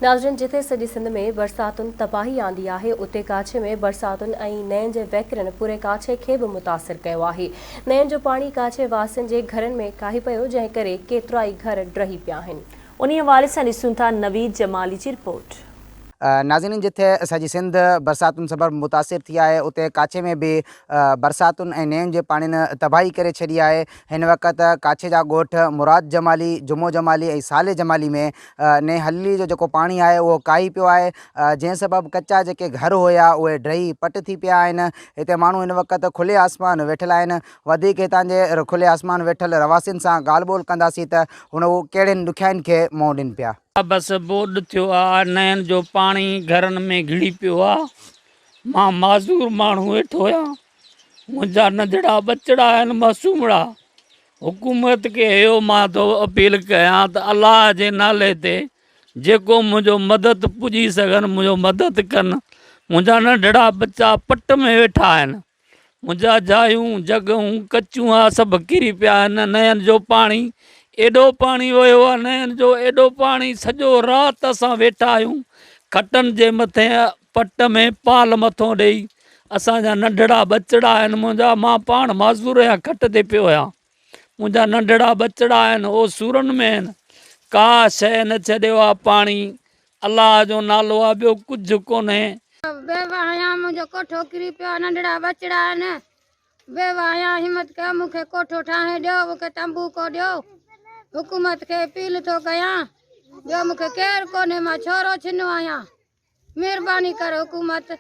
नाज़रीन, जिथे सॼी सिंध में बरसातुनि तबाही आंदी आहे, उते काछे में बरसातुनि ऐं नहनि जे वहिकिरनि पूरे काछे खे बि मुतासिर कयो आहे। नहनि जो पाणी काछे वासियुनि जे घरनि में काहे पियो, जंहिं करे केतिरा ई घर ड्रही पिया आहिनि। उन्हीं हवाले सां ॾिसूं था नवीद जमाली जी रिपोर्ट। नाज़रीन, जिथे सॼी सिंध बरसातुनि सबब मुतासिर थी आहे, उते काछे में भी बरसातुनि ऐं नहनि जे पाणीनि तबाही करे छॾी आहे। हिन वक़्त काछे जा ॻोठ मुराद जमाली, जुमो जमाली ऐं साले जमाली में ने हली जो जेको पाणी आहे उहो काई पियो आहे, जंहिं सबब कच्चा जेके घर हुया उहे ड्रही पट थी पिया आहिनि। हिते माण्हू हिन वक़्त खुले आसमान वेठल आहिनि। वधीक हितां जे खुले आसमान वेठल रवासियुनि सां ॻाल्हि ॿोल कंदासीं त हुन कहिड़नि ॾुखियाईनि खे मुंहुं ॾियनि पिया। बस बोड थियो आहे, नहन जो पानी घरनि में घिड़ी पियो आहे। मां माज़ूर माण्हू वेठो आहियां, मुंहिंजा नंढड़ा बचड़ा आहिनि मासूमड़ा। हुकूमत खे इहो मां थो अपील कयां त अलाह जे नाले ते जेको मुंहिंजो मदद पुॼी सघनि मुंहिंजो मदद कनि। मुंहिंजा नंढड़ा बच्चा पट में वेठा आहिनि, मुंहिंजा जायूं जॻहूं कचूं आहे सभु किरी पिया आहिनि। नहन जो पाणी एॾो पाणी वियो आहे, नहन जो एॾो पाणी, सॼो राति असां वेठा आहियूं खटनि जे मथे पट में पाल मथो ॾेई। असांजा नंढड़ा बचड़ा आहिनि, मुंहिंजा मां पाण माज़ूर आहियां, खट ते पियो आहियां। मुंहिंजा नंढड़ा बचड़ा आहिनि, उहो सूरनि में आहिनि। का शइ न छॾियो आहे पाणी, अलाह जो नालो आहे, ॿियो कुझु कोन्हे। बेवाहियां मुंहिंजो कोठो किरी पियो आहे, नंढड़ा बचड़ा आहिनि। बेवाहियां हिम्मत कयो, मूंखे कोठो ठाहे ॾियो, मूंखे तंबू को ॾियो। हुकूमत के अपील तो कयां, ॿियो मूंखे केरु कोन्हे, मां छोरो छिनो आहियां। महिरबानी करे हुकूमत।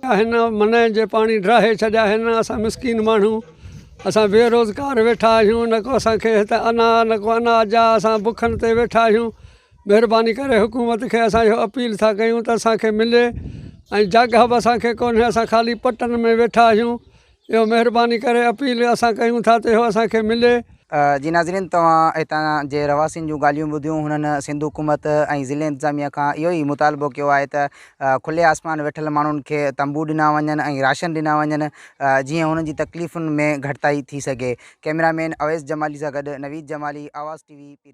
हिन मन जे पाणी ड्राहे छॾिया आहिनि। असां मिसकीन माण्हू, असां बेरोज़गार वेठा आहियूं, न को असांखे हिते न को अनाज आहे, असां बुखनि ते वेठा आहियूं। महिरबानी करे हुकूमत खे असां इहो अपील था कयूं त असांखे मिले, ऐं जॻह बि असांखे कोन्हे, असां ख़ाली पटनि में वेठा आहियूं। इहो महिरबानी करे अपील असां कयूं था त इहो असांखे मिले। जी नाज़रीन, तव्हां हितां जे रवासियुनि जूं ॻाल्हियूं ॿुधियूं। हुननि सिंध हुकूमत ऐं ज़िले इंतिज़ामिया खां इहो ई मुतालबो कयो आहे त खुले आसमान वेठल माण्हुनि खे तंबू ॾिना वञनि ऐं राशन ॾिना वञनि, जीअं हुननि जी तकलीफ़ुनि में घटिताई थी सघे। कैमरामैन अवैस जमाली सां गॾु नवीद जमाली, आवाज़ TV।